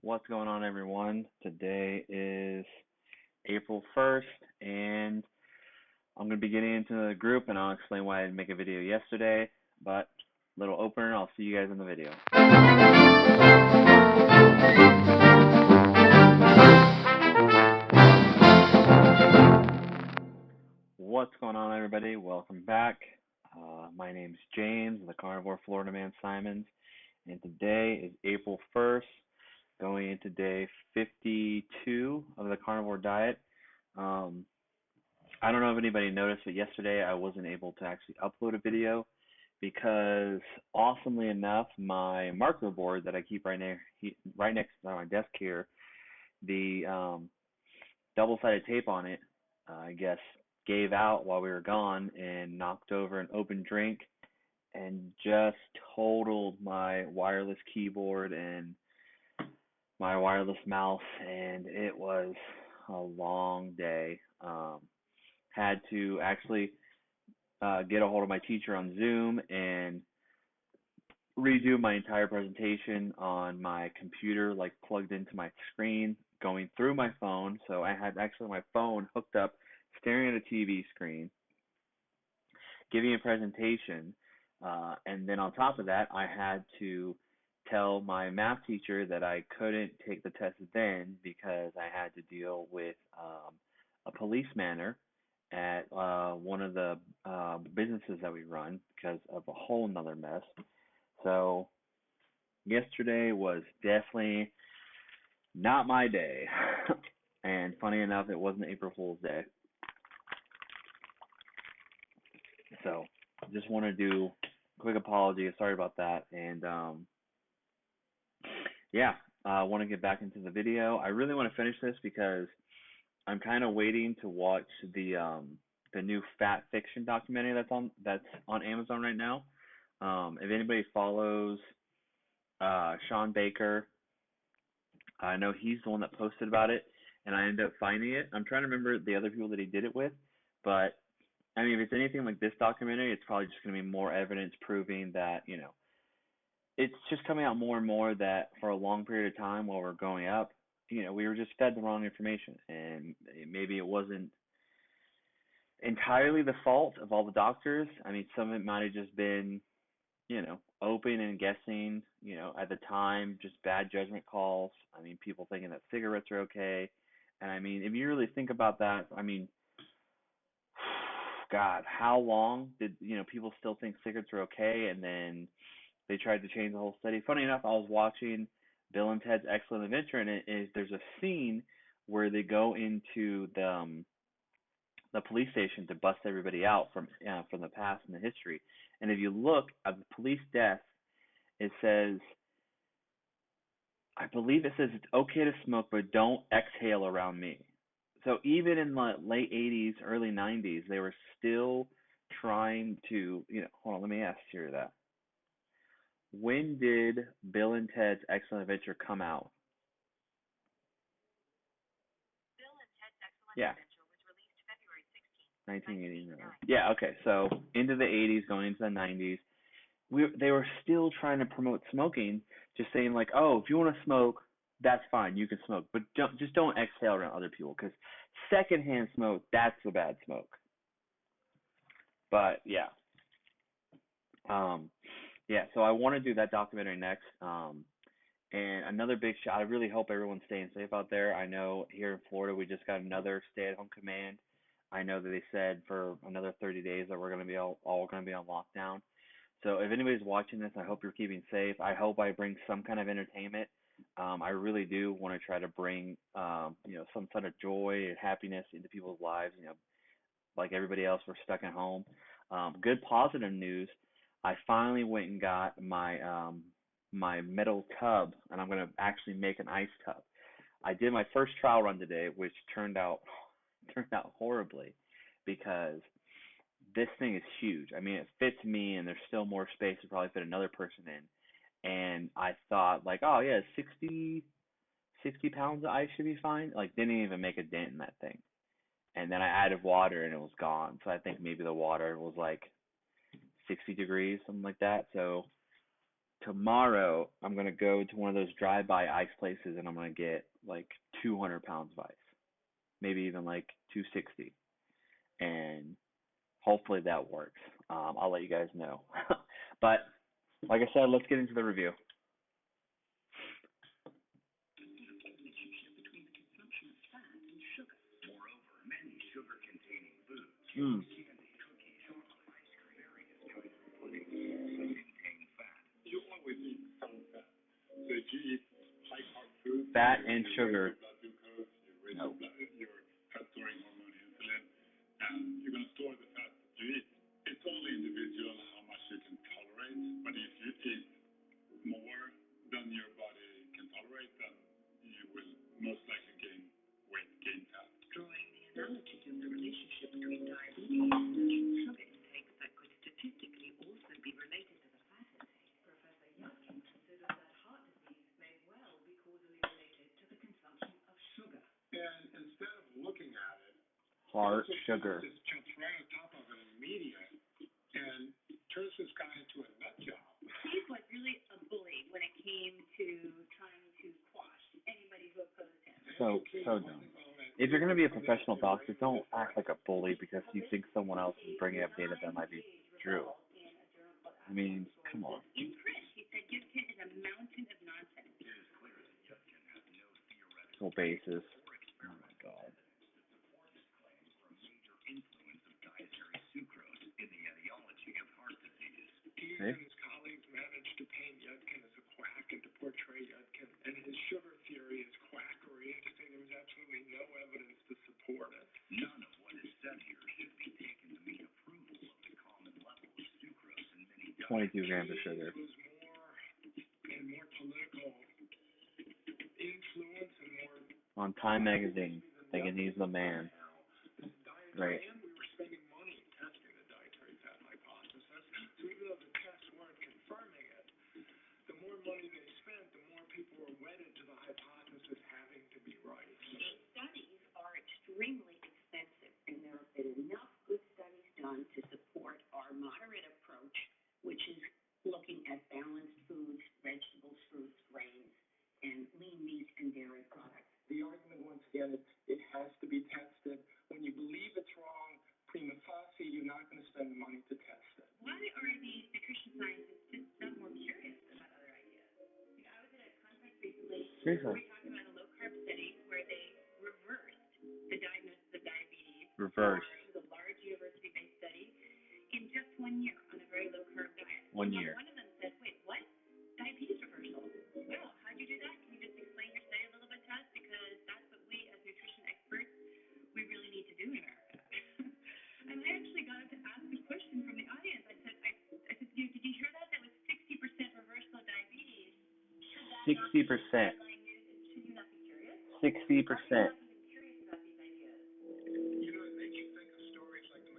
What's going on, everyone? Today is April 1st, and I'm going to be getting into the group, and I'll explain why I didn't make a video yesterday. But, little opener, I'll see you guys in the video. What's going on, everybody? Welcome back. My name's James, the Carnivore Florida Man Simons, and today is April 1st, going into day 52 of the carnivore diet. I don't know if anybody noticed, but yesterday I wasn't able to actually upload a video because, awesomely enough, my marker board that I keep right next to my desk here, the double-sided tape on it, I guess, gave out while we were gone and knocked over an open drink and just totaled my wireless keyboard and my wireless mouse, and it was a long day. Had to actually get a hold of my teacher on Zoom and redo my entire presentation on my computer, like plugged into my screen, going through my phone. So I had actually my phone hooked up, staring at a TV screen, giving a presentation, and then on top of that, I had to tell my math teacher that I couldn't take the test then because I had to deal with a policeman at one of the businesses that we run because of a whole nother mess. So yesterday was definitely not my day. And funny enough, it wasn't April Fool's Day. So just want to do a quick apology. Sorry about that. And yeah, I want to get back into the video. I really want to finish this because I'm kind of waiting to watch the new Fat Fiction documentary that's on Amazon right now. If anybody follows Sean Baker, I know he's the one that posted about it, and I ended up finding it. I'm trying to remember the other people that he did it with, but I mean, if it's anything like this documentary, it's probably just going to be more evidence proving that, it's just coming out more and more that for a long period of time while we're growing up, we were just fed the wrong information, and maybe it wasn't entirely the fault of all the doctors. I mean, some of it might have just been, open and guessing, at the time, just bad judgment calls. I mean, people thinking that cigarettes are okay. And I mean, if you really think about that, I mean, God, how long did, people still think cigarettes are okay? And then they tried to change the whole study. Funny enough, I was watching Bill and Ted's Excellent Adventure, and there's a scene where they go into the police station to bust everybody out from the past and the history. And if you look at the police desk, it says, I believe it says it's okay to smoke, but don't exhale around me. So even in the late 80s, early 90s, they were still trying to, hold on, let me ask you that. When did Bill and Ted's Excellent Adventure come out? Bill and Ted's Excellent Adventure was released February 16th, 1989. Yeah, okay. So into the 80s, going into the 90s, they were still trying to promote smoking, just saying like, oh, if you want to smoke, that's fine, you can smoke, but don't exhale around other people, because secondhand smoke, that's the bad smoke. But yeah, so I want to do that documentary next. And another big shot. I really hope everyone's staying safe out there. I know here in Florida we just got another stay-at-home command. I know that they said for another 30 days that we're going to be all going to be on lockdown. So if anybody's watching this, I hope you're keeping safe. I hope I bring some kind of entertainment. I really do want to try to bring, some sort of joy and happiness into people's lives. Like everybody else, we're stuck at home. Good positive news. I finally went and got my metal tub, and I'm gonna actually make an ice tub. I did my first trial run today, which turned out horribly because this thing is huge. I mean, it fits me, and there's still more space to probably fit another person in. And I thought, like, oh yeah, 60 pounds of ice should be fine. Like, didn't even make a dent in that thing. And then I added water, and it was gone. So I think maybe the water was like 60 degrees, something like that. So tomorrow I'm gonna go to one of those drive-by ice places and I'm gonna get like 200 pounds of ice, maybe even like 260, and hopefully that works. I'll let you guys know. But like I said, let's get into the review. Mm. Fat and sugar. No. Heart sugar. Steve was really a bully when it came to trying to quash anybody who opposed him. So dumb. If you're gonna be a professional boxer, don't act like a bully because you think someone else is bringing up data that might be true. I mean, come on. In print, he said Yudkin is a mountain of nonsense. Full basis. Oh my god. Okay. His colleagues managed to paint Yudkin as a quack and to portray Yudkin and his sugar theory as quackery and to say there was absolutely no evidence to support it. None of what is said here should be taken to mean approval of the common level of sucrose in many diets. 22 grams of sugar. It was more political influence and more on Time Magazine, thinking he's the man. Great. And we were spending money testing the dietary fat hypothesis. So even though the tests weren't confirming it, the more money they spent, the more people were wedded to the hypothesis having to be right. These studies are extremely expensive, and there have been enough good studies done to support our moderate approach, which is looking at balanced foods, vegetables, fruits, grains, and lean meat and dairy products. The argument, once again, it has to be tested. When you believe it's wrong, prima facie, you're not going to spend the money to test it. Why are these nutrition scientists just not more curious about other ideas? You know, I was at a conference recently where we talked about a low-carb study where they reversed the diagnosis of diabetes for the large university-based study in just 1 year on a very low-carb diet. 1 year. One of them said, wait, what? Diabetes reversal? Well, how'd you do that? Can you just explain your study a little bit to us? Because that's what we, as nutrition experts, we really need to do in America. And I actually got to ask a question from the audience. I said, did you hear that? That was 60% reversal of diabetes. 60%. Should you not be curious? 60%. Why are you not even curious about these ideas? You know, it makes you think of stories like the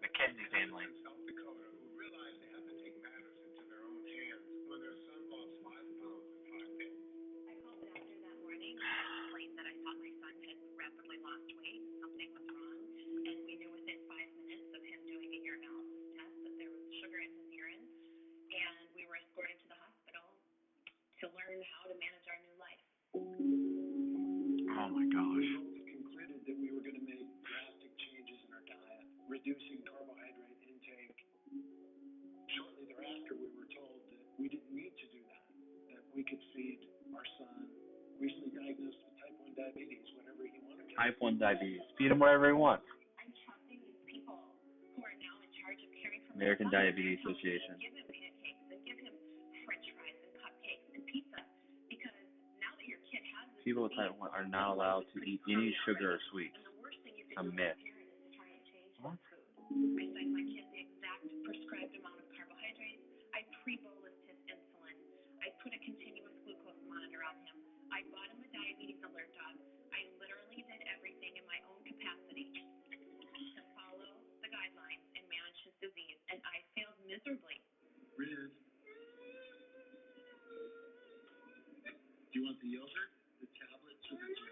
McKenzie family. In South Dakota, who realized they had to take matters into their own hands when their son lost 5 pounds in 5 days. I called the doctor that morning and explained that I thought my son had rapidly lost weight. Something was wrong. And we knew within 5 minutes of him doing a urinalysis test that there was sugar in his urine. And we were escorted to the hospital to learn how to manage our new life. Oh my gosh. We both concluded that we were going to make drastic changes in our diet, reducing carbohydrate intake. Shortly thereafter, we were told that we didn't need to do that we could feed our son, recently diagnosed with type 1 diabetes, whatever he wanted. Type 1 diabetes. Feed him whatever he wants. I'm trusting these people who are now in charge of caring for American Diabetes Association. Give him pancakes and give him French fries and cupcakes and pizza, because now that your kid has this People with type 1 are not allowed to eat any sugar or sweets. and the worst thing you A can do myth. as a parent is to try and change his food. I fed my kid the exact prescribed amount of carbohydrates. I pre-bolused his insulin. I put a continuous glucose monitor on him. I bought him a diabetes alert dog. I literally did everything in my own capacity to follow the guidelines and manage his disease, and I failed miserably. Riz, do you want the yogurt, the tablets, or the gel?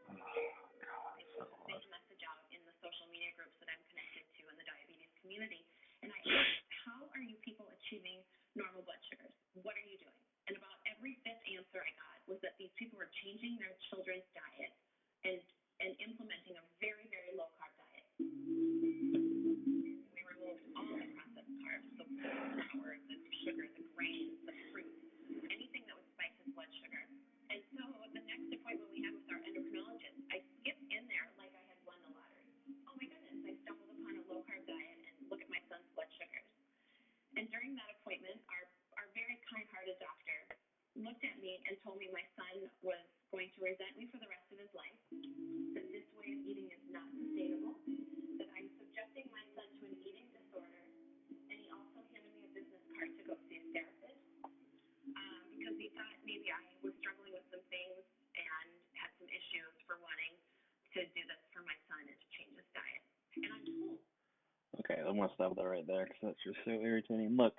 Oh, God, so This hard. message out in the social media groups that I'm connected to in the diabetes community, and I asked, how are you people achieving normal blood sugars. What are you doing? And about every fifth answer I got was that these people were changing their children's diet and implementing a very, very low-carb diet. We removed all the processed carbs, the flour, the sugar, the grains, the fruits, anything that would spike his blood sugar. And so the next appointment we had with our endocrinologist, I skipped in there like I had won the lottery. Oh my goodness, I stumbled upon a low-carb diet and look at my son's blood sugars. And during that appointment, our very kind-hearted doctor looked at me and told me my son was going to resent me for the rest of his life, that this way of eating is not sustainable, that I'm subjecting my son to an eating disorder, and he also handed me a business card to go see a therapist because he thought maybe I was struggling with some things and had some issues for wanting to do this for my son and to change his diet. And I'm cool. Okay, I'm going to stop that right there because that's just so irritating. Look,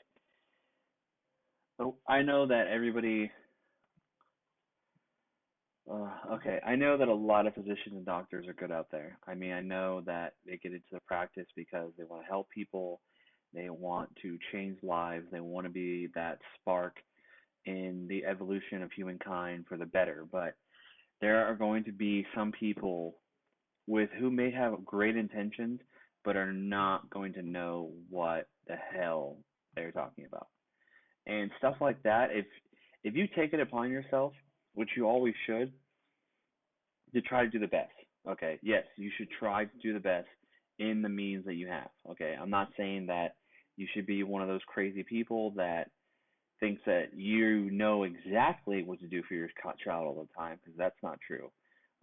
I know that everybody... okay, I know that a lot of physicians and doctors are good out there. I mean, I know that they get into the practice because they want to help people, they want to change lives, they want to be that spark in the evolution of humankind for the better. But there are going to be some people with who may have great intentions, but are not going to know what the hell they're talking about. And stuff like that, if you take it upon yourself, which you always should, to try to do the best. Okay, yes, you should try to do the best in the means that you have. Okay, I'm not saying that you should be one of those crazy people that thinks that you know exactly what to do for your child all the time, because that's not true.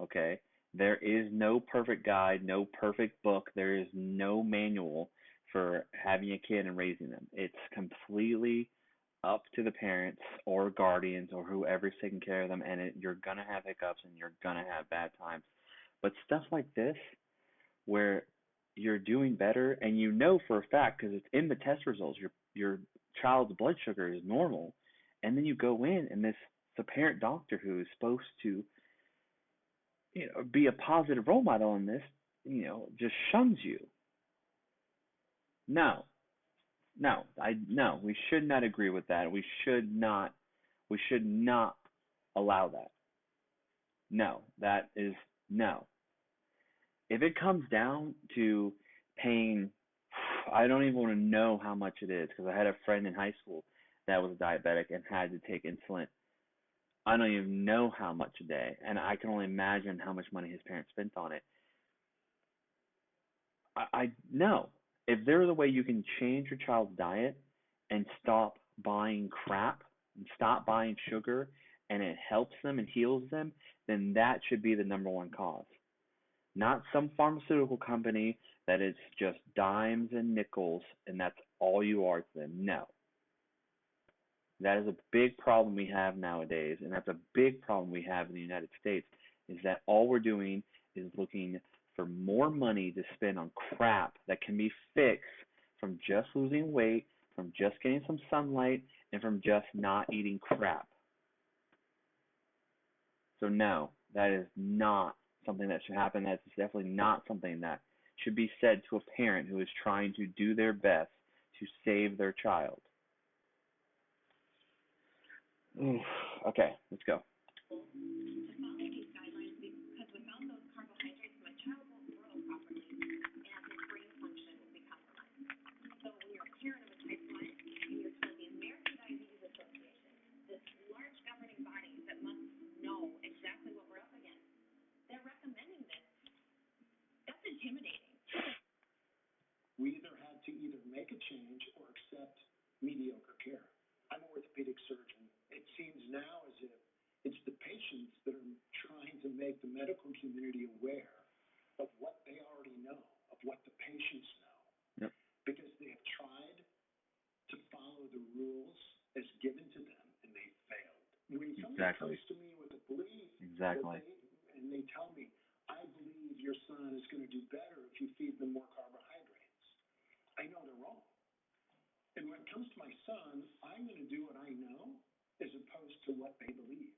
Okay, there is no perfect guide, no perfect book, there is no manual for having a kid and raising them. It's completely up to the parents or guardians or whoever's taking care of them, and you're going to have hiccups and you're going to have bad times. But stuff like this, where you're doing better and you know for a fact because it's in the test results, your child's blood sugar is normal, and then you go in and the parent doctor who is supposed to be a positive role model in this, just shuns you. No, no, we should not agree with that. We should not allow that. No, that is no. If it comes down to paying, I don't even want to know how much it is because I had a friend in high school that was diabetic and had to take insulin. I don't even know how much a day, and I can only imagine how much money his parents spent on it. I no. If there's a way you can change your child's diet and stop buying crap and stop buying sugar and it helps them and heals them, then that should be the number one cause. Not some pharmaceutical company that is just dimes and nickels and that's all you are to them. No. That is a big problem we have nowadays, and that's a big problem we have in the United States, is that all we're doing is looking for more money to spend on crap that can be fixed from just losing weight, from just getting some sunlight, and from just not eating crap. So no, that is not something that should happen. That's definitely not something that should be said to a parent who is trying to do their best to save their child. Okay, let's go. To follow these guidelines because without those carbohydrates, my child won't grow properly and his brain function will be compromised. So when you're a parent of a type 1 and you're told the American Diabetes Association, this large governing body that must know exactly what we're up against, they're recommending this. That's intimidating. We either had to make a change or accept mediocre care. I'm an orthopedic surgeon. It seems now as if it's the patients that are trying to make the medical community aware of what they already know, of what the patients know. Yep. Because they have tried to follow the rules as given to them, and they failed. When somebody comes to me with a belief, and they tell me, I believe your son is going to do better if you feed them more carbohydrates, I know they're wrong. And when it comes to my son, I'm going to do what I know as opposed to what they believe.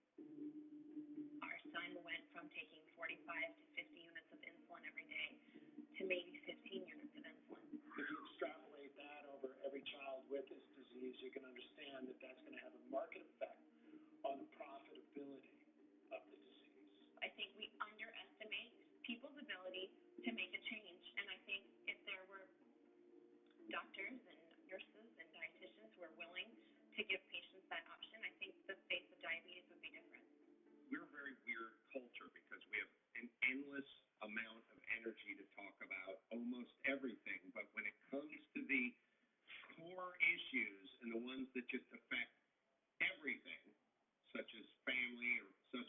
Our son went from taking 45 to 50 units of insulin every day to maybe 15 units of insulin. If you extrapolate that over every child with this disease, you can understand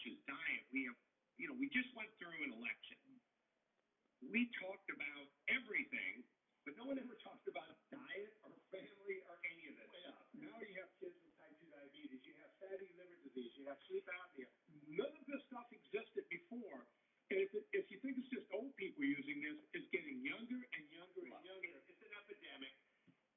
as diet, we just went through an election. We talked about everything, but no one ever talked about diet or family or any of this. Now you have kids with type 2 diabetes, you have fatty liver disease, you have sleep apnea. None of this stuff existed before. And if you think it's just old people using this, it's getting younger and younger and younger. It's an epidemic,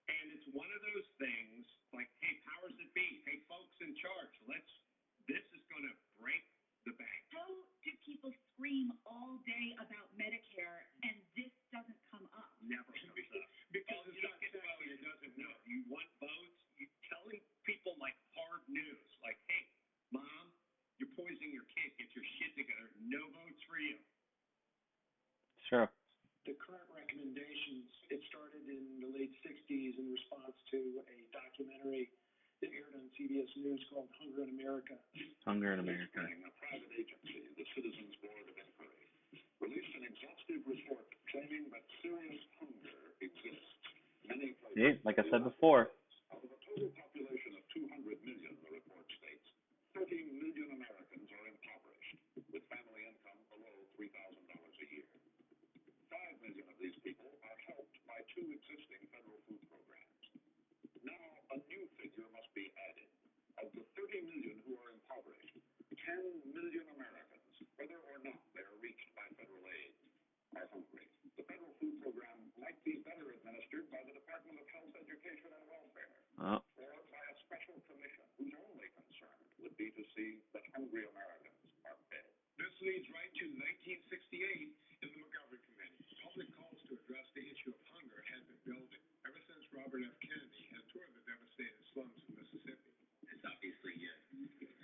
and it's one of those things like, hey, powers that be, hey, folks in charge, this is going to break the bank. How do people scream all day about Medicare and this doesn't come up? Never comes up. Because it's not get sexy, votes. it doesn't No, work. you want votes. You're telling people like hard news, like, hey, mom, you're poisoning your kid. Get your shit together. No votes for you. Sure. The current recommendations, it started in the late 60s in response to a documentary that aired on CBS News called Hunger in America. Hunger in America. A private agency, the Citizens Board of Inquiry, released an exhaustive report claiming that serious hunger exists. Many places. See, like I said before. Out of a total population of 200 million, the report states, 30 million Americans are impoverished, with family income below $3,000 a year. 5 million of these people are helped by 2 existing federal food programs. Now, a new figure must be added. Of the 30 million who are impoverished, 10 million Americans, whether or not they are reached by federal aid, are hungry. The federal food program might be better administered by the Department of Health, Education, and Welfare, or by a special commission whose only concern would be to see that hungry Americans are fed. This leads right to 1968 in the McGovern Committee. Public calls to address the issue of hunger had been building ever since Robert F. Kennedy had toured the devastated slums of Mississippi. It's obviously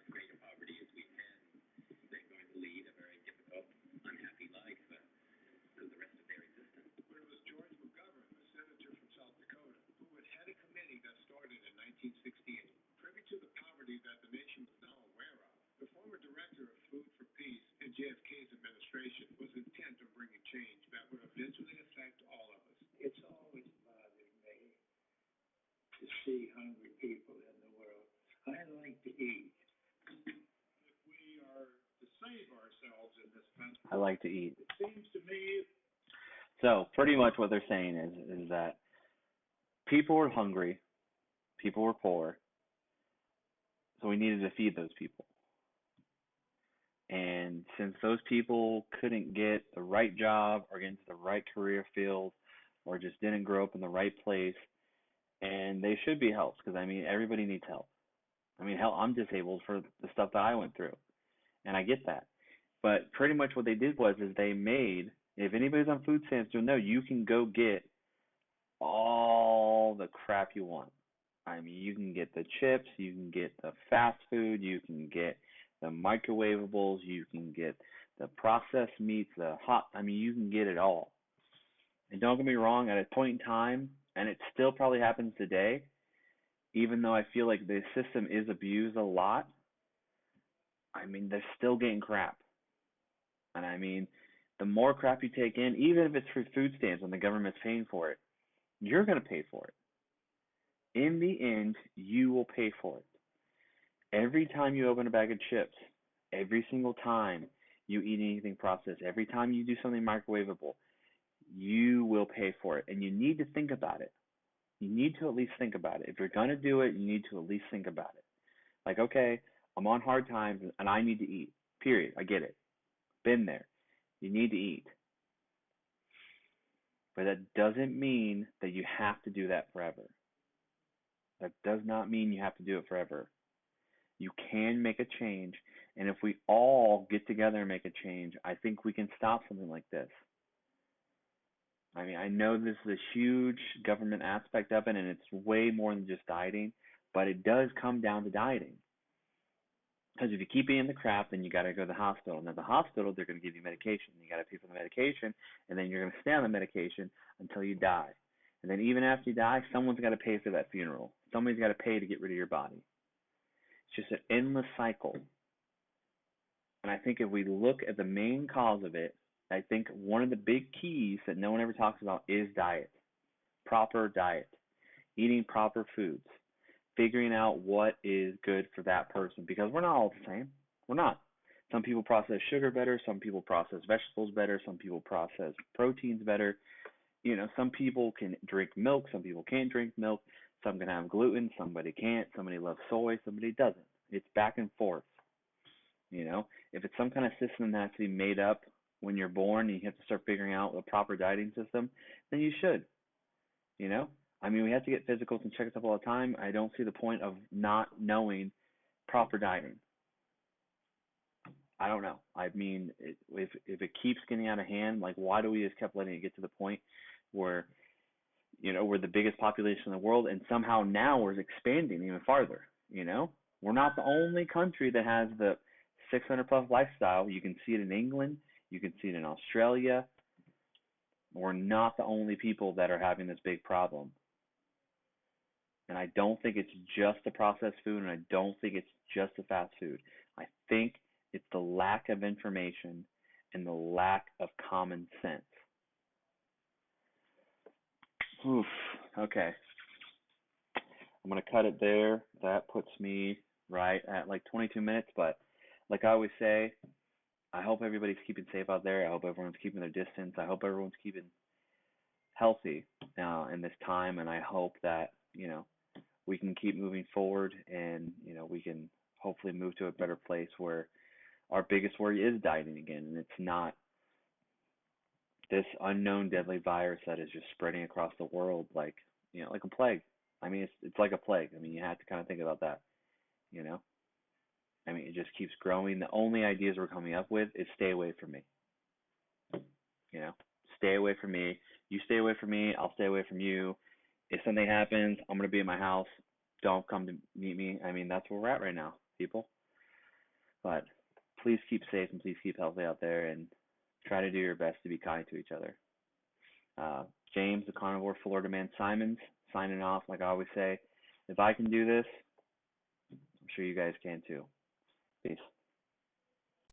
greater poverty as we can. They're going to lead a very difficult, unhappy life for the rest of their existence. But it was George McGovern, the senator from South Dakota, who had head a committee that started in 1968. Privy to the poverty that the nation was now aware of, the former director of Food for Peace in JFK's administration was intent on bringing change that would eventually affect all of us. It's always bothered me to see hungry people in the world. I like to eat. If we are to save ourselves in this country, I like to eat. it seems to me. So pretty much what they're saying is that people were hungry, people were poor, so we needed to feed those people. And since those people couldn't get the right job or get into the right career field or just didn't grow up in the right place, and they should be helped because, I mean, everybody needs help. I mean, hell, I'm disabled for the stuff that I went through, and I get that. But pretty much what they did was is they made, if anybody's on food stamps, you'll know you can go get all the crap you want. I mean, you can get the chips, you can get the fast food, you can get the microwavables, you can get the processed meats, the hot, I mean, you can get it all. And don't get me wrong, at a point in time, and it still probably happens today, even though I feel like the system is abused a lot, I mean, they're still getting crap. And I mean, the more crap you take in, even if it's for food stamps and the government's paying for it, you're going to pay for it. In the end, you will pay for it. Every time you open a bag of chips, every single time you eat anything processed, every time you do something microwavable, you will pay for it. And you need to think about it. You need to at least think about it. If you're going to do it, you need to at least think about it. Like, okay, I'm on hard times and I need to eat. Period. I get it. Been there. You need to eat. But that doesn't mean that you have to do that forever. That does not mean you have to do it forever. You can make a change, and if we all get together and make a change, I think we can stop something like this. I mean, I know this is a huge government aspect of it, and it's way more than just dieting, but it does come down to dieting. Because if you keep eating the crap, then you got to go to the hospital. And at the hospital, they're going to give you medication. You got to pay for the medication, and then you're going to stay on the medication until you die. And then even after you die, someone's got to pay for that funeral. Somebody's got to pay to get rid of your body. It's just an endless cycle. And I think if we look at the main cause of it, I think one of the big keys that no one ever talks about is diet. Proper diet. Eating proper foods. Figuring out what is good for that person. Because we're not all the same. We're not. Some people process sugar better, some people process vegetables better, some people process proteins better. Some people can drink milk, some people can't drink milk, some can have gluten, somebody can't, somebody loves soy, somebody doesn't. It's back and forth. If it's some kind of system that has to be made up when you're born and you have to start figuring out a proper dieting system, then you should. We have to get physicals and checkups up all the time. I don't see the point of not knowing proper dieting. I don't know. If it keeps getting out of hand, like why do we just kept letting it get to the point where we're the biggest population in the world, and somehow now we're expanding even farther. We're not the only country that has the 600 plus lifestyle. You can see it in England, you can see it in Australia. We're not the only people that are having this big problem. And I don't think it's just the processed food, and I don't think it's just the fast food. I think it's the lack of information and the lack of common sense. Oof. Okay. I'm going to cut it there. That puts me right at like 22 minutes. But like I always say, I hope everybody's keeping safe out there. I hope everyone's keeping their distance. I hope everyone's keeping healthy in this time. And I hope that, we can keep moving forward, and, we can hopefully move to a better place where our biggest worry is dieting again. And it's not this unknown deadly virus that is just spreading across the world like a plague. It's like a plague. You have to kind of think about that. It just keeps growing. The only ideas we're coming up with is stay away from me. Stay away from me. You stay away from me. I'll stay away from you. If something happens, I'm gonna be in my house. Don't come to meet me. That's where we're at right now, people. But please keep safe and please keep healthy out there, and try to do your best to be kind to each other. James, the Carnivore Florida Man Simons, signing off. Like I always say, if I can do this, I'm sure you guys can too. Peace.